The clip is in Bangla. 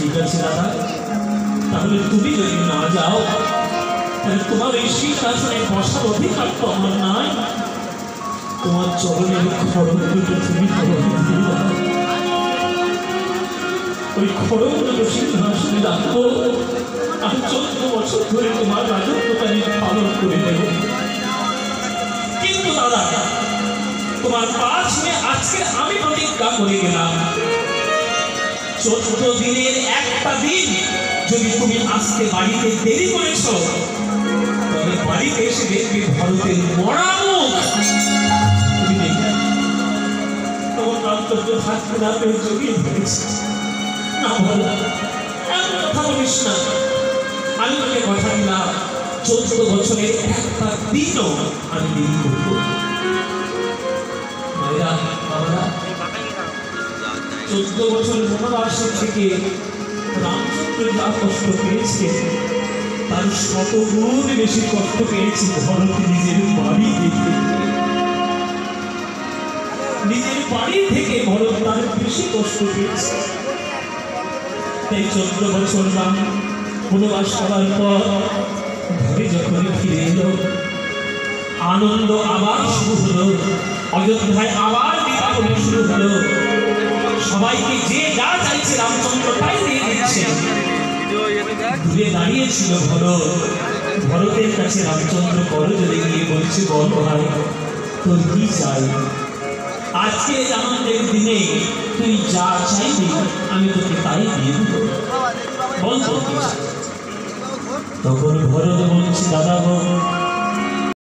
ঠিক আছে দাদা, তাহলে তুমি যদি না যাও তাহলে তোমার এই সিংহাসনে বসার অধিকার তো আমার নাই। তোমার চরণের খড়গ দুটো তুমি দিয়ে দাও, ওই খড়গ দুটো সিংহাসনে রাখবো। আমি 14 বছর ধরে তোমার রাজত্বটা পালন করে দেব। কিন্তু দাদা, তোমার পা ছুঁয়ে আজকে আমি প্রতিজ্ঞা করে গেলাম, 14 দিনের একটা দিন যদি তুমি আজকে বাড়িতে দেরি করেছ, তবে বাড়িতে এসে দেখবে ভারতের মরা মুখ। তুমি দেখবে তোমার অন্তত থাকবে না, পেয়ে জড়িয়ে ধরেছে। না বলো, এমন কথা বলিস না। আমি তোকে কথা দিলাম, 14 বছরের একটা দিনও আমি দেরি করব। মায়েরা, বাবারা, 14 বছর বনবাস থেকে রামচন্দ্র যা কষ্ট পেয়েছে তার 100 গুণ বেশি কষ্ট পেয়েছে ভরত নিজের বাড়ি থেকে। নিজের বাড়ি থেকে ভরত তার বেশি কষ্ট পেয়েছে। তাই 14 বছর রাম বনবাস করার পর ঘরে যখন ফিরে এলো, আনন্দ আবার শুরু হলো। অযোধ্যায় আবার দীপাবলি শুরু হলো। সবাইকে যে যা চাইছে রামচন্দ্র তাই দিয়ে দিচ্ছে। দূরে দাঁড়িয়েছিল ভরত। ভরতের কাছে রামচন্দ্র করজোড়ে গিয়ে বলছে, বল ভাই, তোর কি চাই? আজকে আনন্দের দিনে তুই যা চাইবি আমি তোকে তাই দিয়ে দেব। বল তোর কি চাই? তখন ভরত বলছে, দাদা